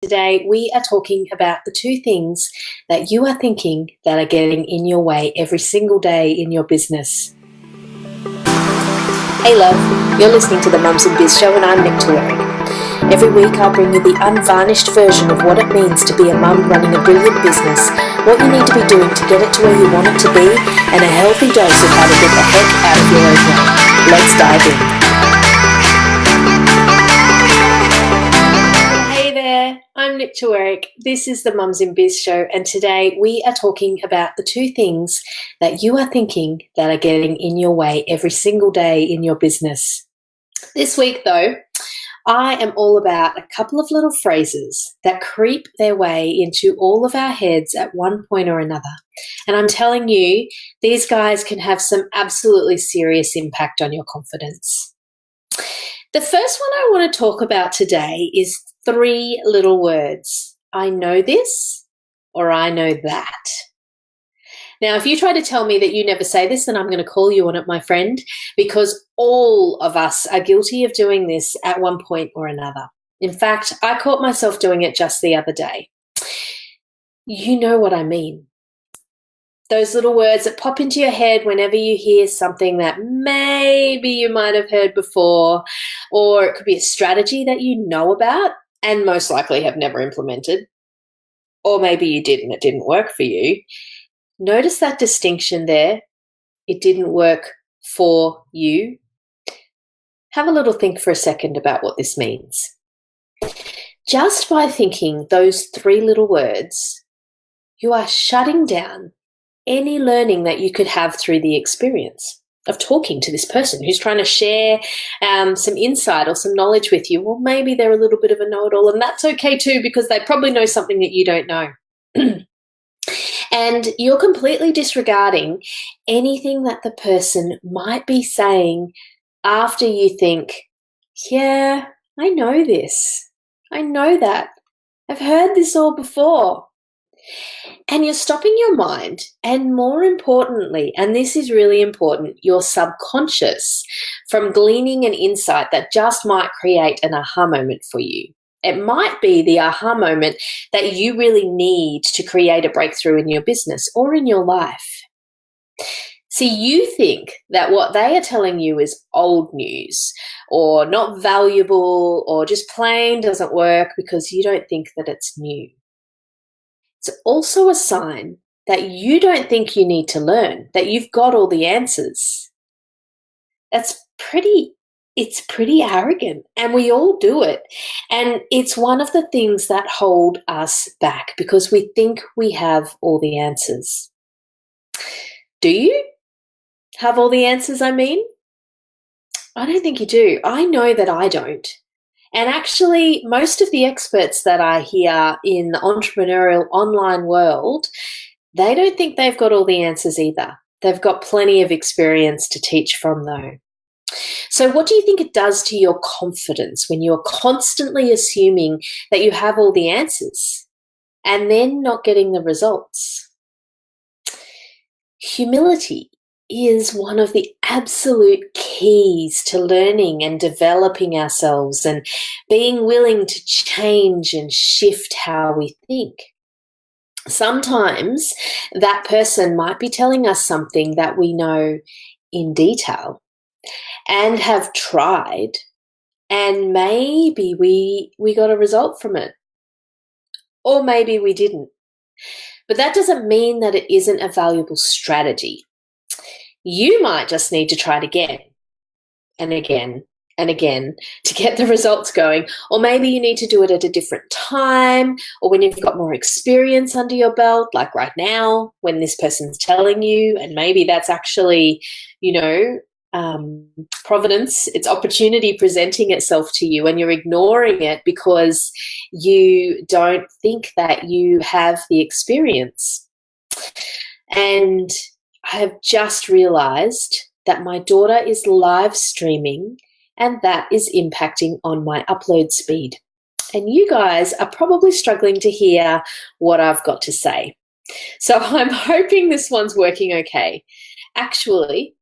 today we are talking about the two things that you are thinking that are getting in your way every single day in your business. Hey love, you're listening to the Mums in Biz Show and I'm Nick Torrey. Every week I'll bring you the unvarnished version of what it means to be a mum running a brilliant business, what you need to be doing to get it to where you want it to be, and a healthy dose of how to get the heck out of your own way. Let's dive in. Hey there, I'm Nick Torrey. This is the Mums in Biz Show, and today we are talking about the two things that you are thinking that are getting in your way every single day in your business. This week though, I am all about a couple of little phrases that creep their way into all of our heads at one point or another. And I'm telling you, these guys can have some absolutely serious impact on your confidence. The first one I want to talk about today is three little words. I know this, or I know that. Now, if you try to tell me that you never say this, then I'm going to call you on it, my friend, because all of us are guilty of doing this at one point or another. In fact, I caught myself doing it just the other day. You know what I mean. Those little words that pop into your head whenever you hear something that maybe you might have heard before, or it could be a strategy that you know about and most likely have never implemented, or maybe you did and it didn't work for you. Notice that distinction there. It didn't work for you. Have a little think for a second about what this means. Just by thinking those three little words, you are shutting down any learning that you could have through the experience of talking to this person who's trying to share some insight or some knowledge with you. Well, maybe they're a little bit of a know-it-all, and that's okay too, because they probably know something that you don't know. And you're completely disregarding anything that the person might be saying after you think, yeah, I know this. I know that. I've heard this all before. And you're stopping your mind, and more importantly, and this is really important, your subconscious, from gleaning an insight that just might create an aha moment for you. It might be the aha moment that you really need to create a breakthrough in your business or in your life. See, you think that what they are telling you is old news or not valuable or just plain doesn't work because you don't think that it's new. It's also a sign that you don't think you need to learn, that you've got all the answers. It's pretty arrogant, and we all do it. And it's one of the things that hold us back because we think we have all the answers. Do you have all the answers, I mean? I don't think you do. I know that I don't. And actually, most of the experts that I hear in the entrepreneurial online world, they don't think they've got all the answers either. They've got plenty of experience to teach from, though. So what do you think it does to your confidence when you're constantly assuming that you have all the answers and then not getting the results? Humility is one of the absolute keys to learning and developing ourselves and being willing to change and shift how we think. Sometimes that person might be telling us something that we know in detail and have tried, and maybe we got a result from it, or maybe we didn't. But that doesn't mean that it isn't a valuable strategy. You might just need to try it again and again and again to get the results going, or maybe you need to do it at a different time, or when you've got more experience under your belt, like right now when this person's telling you, and maybe that's actually, providence, it's opportunity presenting itself to you and you're ignoring it because you don't think that you have the experience. And I have just realized that my daughter is live streaming and that is impacting on my upload speed. And you guys are probably struggling to hear what I've got to say. So I'm hoping this one's working okay. Actually,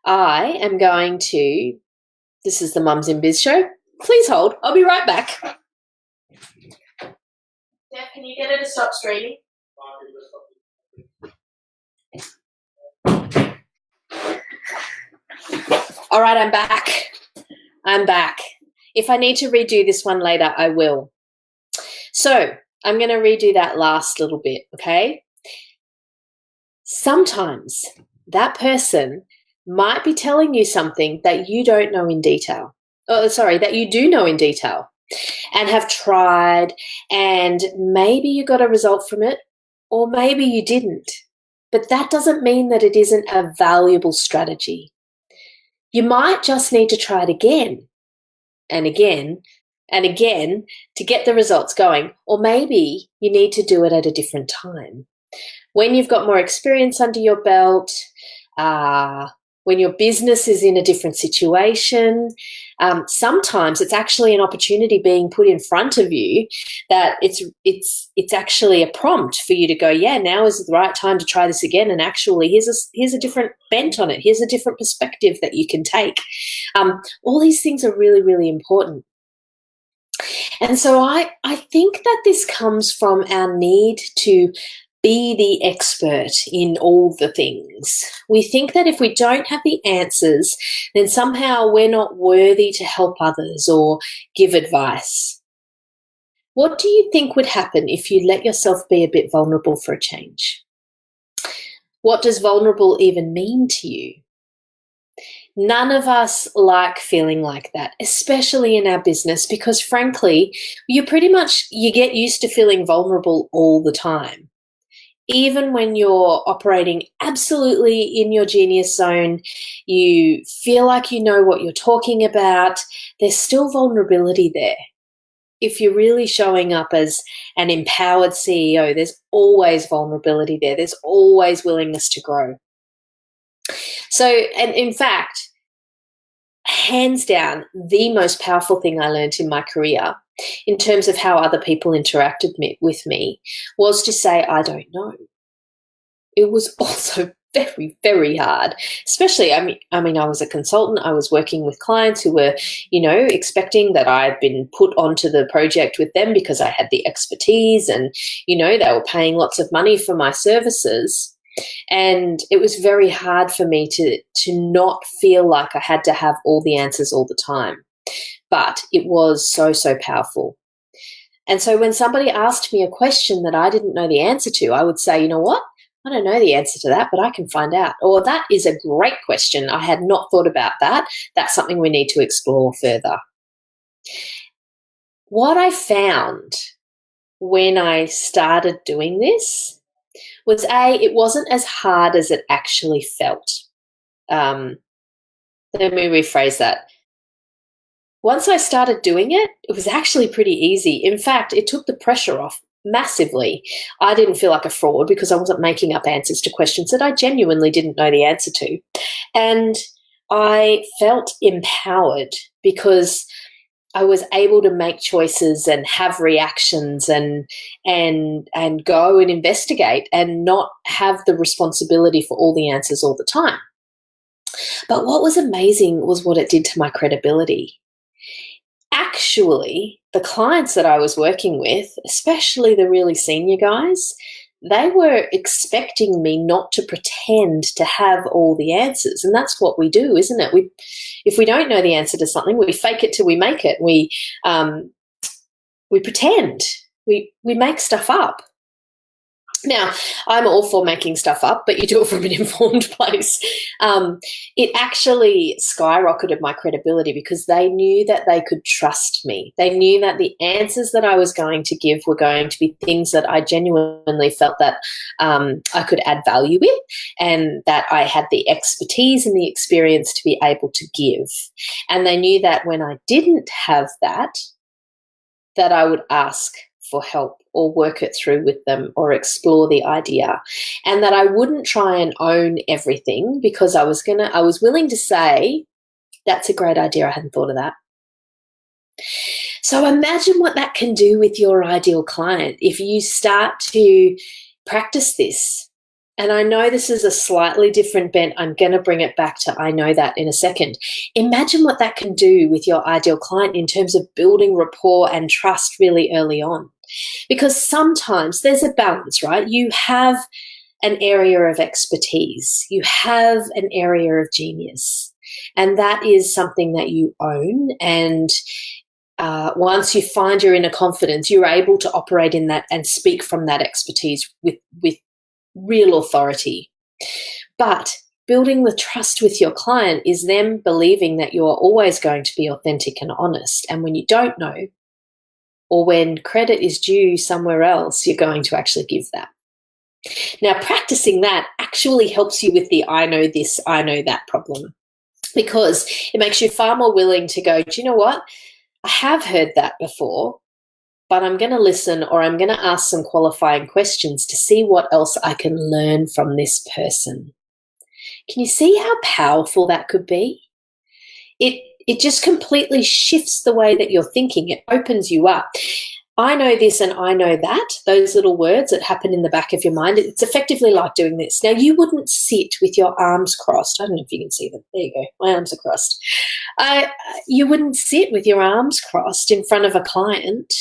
I am going to, this is the Mums in Biz Show. Please hold, I'll be right back. can you get her to stop streaming? All right, I'm back. I'm back. If I need to redo this one later, I will. So I'm going to redo that last little bit, okay? Sometimes that person might be telling you something that you don't know in detail. Oh, sorry, that you do know in detail and have tried, and maybe you got a result from it, or maybe you didn't. But that doesn't mean that it isn't a valuable strategy. You might just need to try it again and again and again to get the results going, or maybe you need to do it at a different time. When you've got more experience under your belt, when your business is in a different situation, sometimes it's actually an opportunity being put in front of you that it's actually a prompt for you to go, yeah, now is the right time to try this again. And actually, here's a different bent on it. Here's a different perspective that you can take. All these things are really, really important. And so I think that this comes from our need to be the expert in all the things. We think that if we don't have the answers, then somehow we're not worthy to help others or give advice. What do you think would happen if you let yourself be a bit vulnerable for a change? What does vulnerable even mean to you? None of us like feeling like that, especially in our business, because frankly, you get used to feeling vulnerable all the time. Even when you're operating absolutely in your genius zone, you feel like you know what you're talking about, there's still vulnerability there. If you're really showing up as an empowered CEO, there's always vulnerability there. There's always willingness to grow. So, and in fact, hands down, the most powerful thing I learned in my career in terms of how other people interacted with me was to say, I don't know. It was also very, very hard, especially, I mean, I was a consultant. I was working with clients who were, expecting that I'd been put onto the project with them because I had the expertise and, they were paying lots of money for my services. And it was very hard for me to not feel like I had to have all the answers all the time. But it was so, so powerful. And so when somebody asked me a question that I didn't know the answer to, I would say, you know what? I don't know the answer to that, but I can find out. Or that is a great question. I had not thought about that. That's something we need to explore further. What I found when I started doing this was it wasn't as hard as it actually felt. Let me rephrase that. Once I started doing it, it was actually pretty easy. In fact, it took the pressure off massively. I didn't feel like a fraud because I wasn't making up answers to questions that I genuinely didn't know the answer to. And I felt empowered because I was able to make choices and have reactions and go and investigate and not have the responsibility for all the answers all the time. But what was amazing was what it did to my credibility. Actually, the clients that I was working with, especially the really senior guys, they were expecting me not to pretend to have all the answers. And that's what we do, isn't it? If we don't know the answer to something, we fake it till we make it. We pretend. We make stuff up. Now, I'm all for making stuff up, but you do it from an informed place. It actually skyrocketed my credibility because they knew that they could trust me. They knew that the answers that I was going to give were going to be things that I genuinely felt that I could add value with and that I had the expertise and the experience to be able to give. And they knew that when I didn't have that I would ask for help or work it through with them or explore the idea, and that I wouldn't try and own everything because I was willing to say, that's a great idea. I hadn't thought of that. So imagine what that can do with your ideal client if you start to practice this. And I know this is a slightly different bent. I'm going to bring it back to I know that in a second. Imagine what that can do with your ideal client in terms of building rapport and trust really early on. Because sometimes there's a balance, right? You have an area of expertise, you have an area of genius, and that is something that you own. And once you find your inner confidence, you're able to operate in that and speak from that expertise with real authority. But building the trust with your client is them believing that you are always going to be authentic and honest. And when you don't know, or when credit is due somewhere else, you're going to actually give that. Now, practicing that actually helps you with the I know this, I know that problem, because it makes you far more willing to go, do you know what? I have heard that before, but I'm going to listen, or I'm going to ask some qualifying questions to see what else I can learn from this person. Can you see how powerful that could be? It just completely shifts the way that you're thinking. It opens you up. I know this and I know that, those little words that happen in the back of your mind, it's effectively like doing this. Now, you wouldn't sit with your arms crossed. I don't know if you can see them. There you go. My arms are crossed. You wouldn't sit with your arms crossed in front of a client.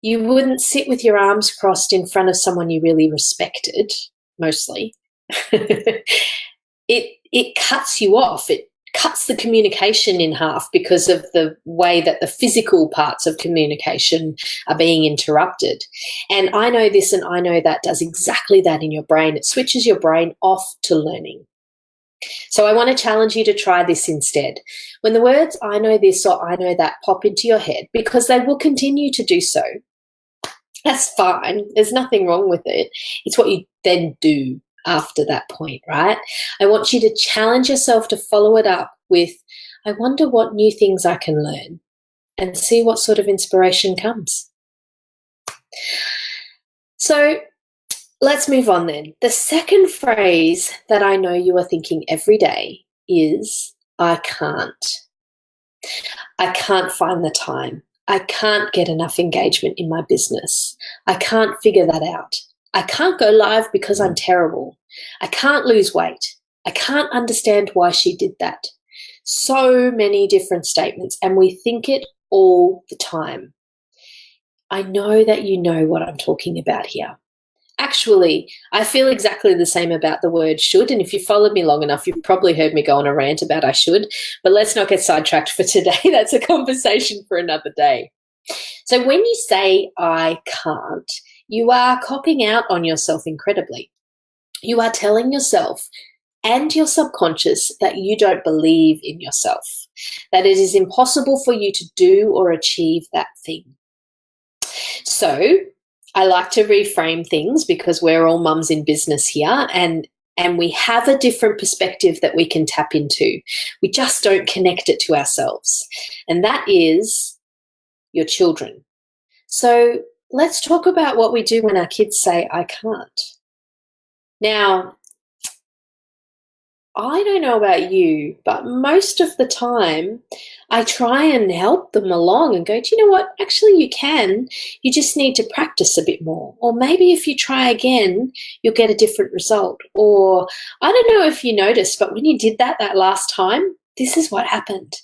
You wouldn't sit with your arms crossed in front of someone you really respected, mostly. It cuts you off. It cuts the communication in half because of the way that the physical parts of communication are being interrupted. And I know this and I know that does exactly that in your brain. It switches your brain off to learning. So I want to challenge you to try this instead. When the words I know this or I know that pop into your head, because they will continue to do so, that's fine. There's nothing wrong with it. It's what you then do after that point, right? I want you to challenge yourself to follow it up with, I wonder what new things I can learn, and see what sort of inspiration comes. So let's move on then. The second phrase that I know you are thinking every day is, I can't. I can't find the time. I can't get enough engagement in my business. I can't figure that out. I can't go live because I'm terrible. I can't lose weight. I can't understand why she did that. So many different statements, and we think it all the time. I know that you know what I'm talking about here. Actually, I feel exactly the same about the word should, and if you followed me long enough, you've probably heard me go on a rant about I should, but let's not get sidetracked for today. That's a conversation for another day. So when you say I can't, you are copping out on yourself incredibly. You are telling yourself and your subconscious that you don't believe in yourself, that it is impossible for you to do or achieve that thing. So I like to reframe things because we're all mums in business here, and we have a different perspective that we can tap into. We just don't connect it to ourselves, and that is your children. So let's talk about what we do when our kids say, I can't. Now, I don't know about you, but most of the time I try and help them along and go, do you know what? Actually, you can. You just need to practice a bit more. Or maybe if you try again, you'll get a different result. Or I don't know if you noticed, but when you did that last time, this is what happened.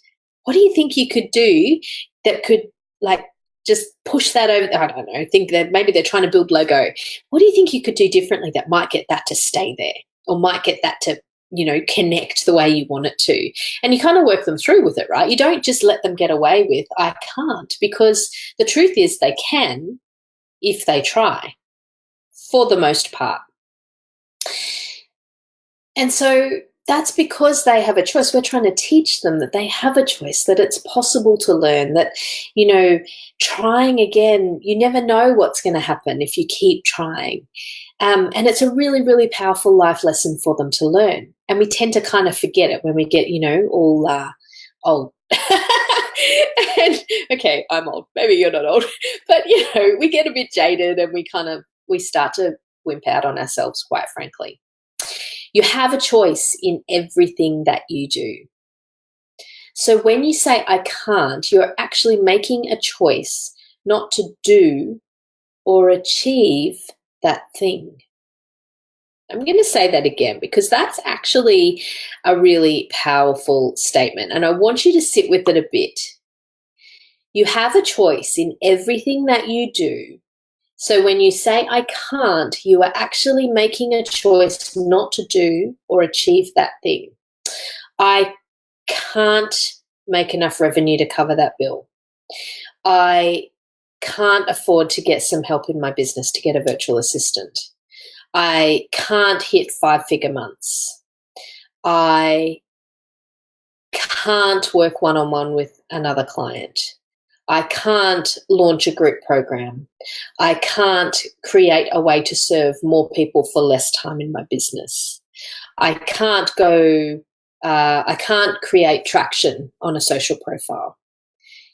What do you think you could do that could just push that over? I don't know. Think that maybe they're trying to build Lego. What do you think you could do differently that might get that to stay there, or might get that to, connect the way you want it to? And you kind of work them through with it, right? You don't just let them get away with, I can't, because the truth is they can if they try, for the most part. And so that's because they have a choice. We're trying to teach them that they have a choice, that it's possible to learn, that, trying again, you never know what's going to happen if you keep trying. And it's a really, really powerful life lesson for them to learn. And we tend to kind of forget it when we get, all old. And okay, I'm old. Maybe you're not old. But, we get a bit jaded and we start to wimp out on ourselves, quite frankly. You have a choice in everything that you do. So when you say I can't, you're actually making a choice not to do or achieve that thing. I'm going to say that again because that's actually a really powerful statement, and I want you to sit with it a bit. You have a choice in everything that you do So when you say I can't, you are actually making a choice not to do or achieve that thing. I can't make enough revenue to cover that bill. I can't afford to get some help in my business to get a virtual assistant. I can't hit 5-figure months. I can't work one-on-one with another client. I can't launch a group program. I can't create a way to serve more people for less time in my business. I can't create traction on a social profile.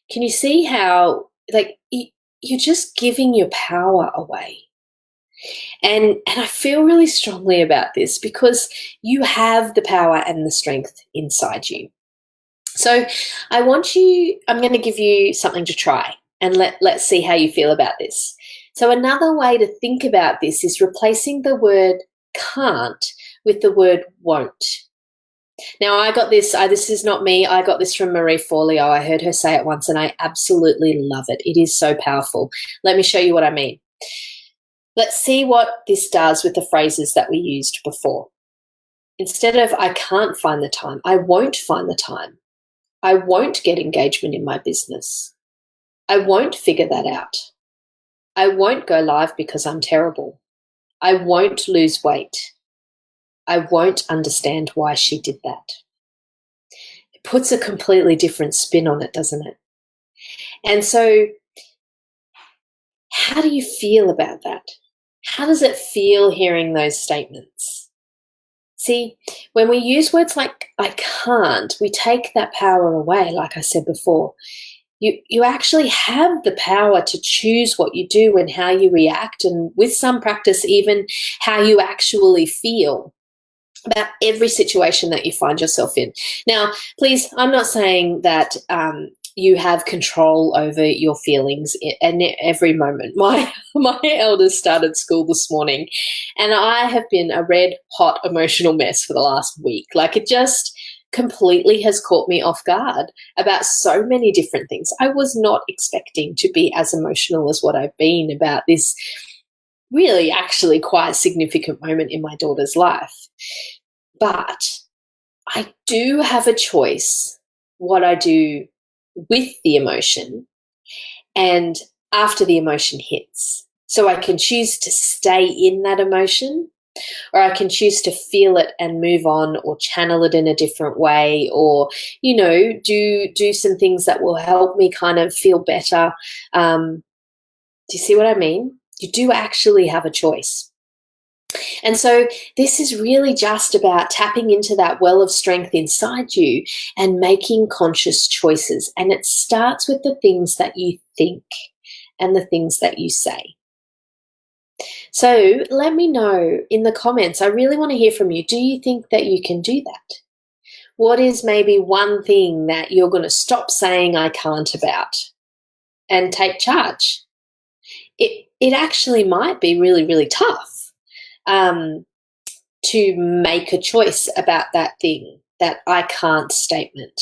Can you see how, you're just giving your power away? And I feel really strongly about this because you have the power and the strength inside you. So I'm going to give you something to try, and let's see how you feel about this. So another way to think about this is replacing the word can't with the word won't. Now, I got this, this is not me, I got this from Marie Forleo. I heard her say it once and I absolutely love it. It is so powerful. Let me show you what I mean. Let's see what this does with the phrases that we used before. Instead of I can't find the time, I won't find the time. I won't get engagement in my business. I won't figure that out. I won't go live because I'm terrible. I won't lose weight. I won't understand why she did that. It puts a completely different spin on it, doesn't it? And so, how do you feel about that? How does it feel hearing those statements? See, when we use words like I can't, we take that power away, like I said before. You actually have the power to choose what you do and how you react, and with some practice, even how you actually feel about every situation that you find yourself in. Now, please, I'm not saying that you have control over your feelings in every moment. My eldest started school this morning, and I have been a red hot emotional mess for the last week. Like, it just completely has caught me off guard about so many different things. I was not expecting to be as emotional as what I've been about this really actually quite significant moment in my daughter's life. But I do have a choice what I do with the emotion and after the emotion hits. So I can choose to stay in that emotion, or I can choose to feel it and move on, or channel it in a different way, or, do some things that will help me kind of feel better. Do you see what I mean? You do actually have a choice. And so this is really just about tapping into that well of strength inside you and making conscious choices. And it starts with the things that you think and the things that you say. So let me know in the comments. I really want to hear from you. Do you think that you can do that? What is maybe one thing that you're going to stop saying I can't about and take charge? It actually might be really, really tough to make a choice about that thing, that I can't statement.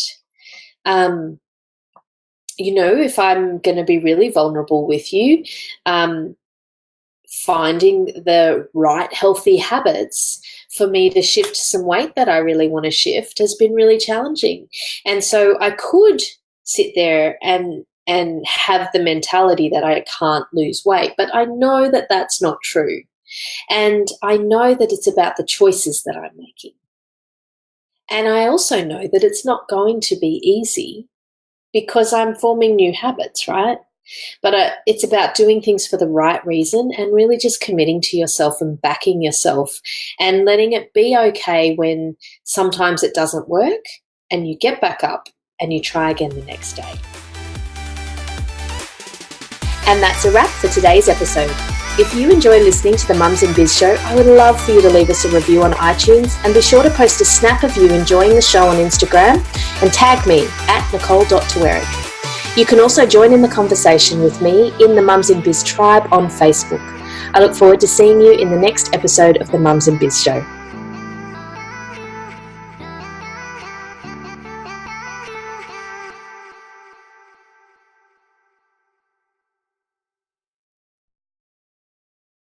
If I'm going to be really vulnerable with you, finding the right healthy habits for me to shift some weight that I really want to shift has been really challenging. And so I could sit there and have the mentality that I can't lose weight, but I know that that's not true. And I know that it's about the choices that I'm making. And I also know that it's not going to be easy because I'm forming new habits, right? But it's about doing things for the right reason and really just committing to yourself and backing yourself and letting it be okay when sometimes it doesn't work, and you get back up and you try again the next day. And that's a wrap for today's episode. If you enjoy listening to the Mums in Biz show, I would love for you to leave us a review on iTunes, and be sure to post a snap of you enjoying the show on Instagram and tag me at Nicole.Tuerik. You can also join in the conversation with me in the Mums in Biz tribe on Facebook. I look forward to seeing you in the next episode of the Mums in Biz show.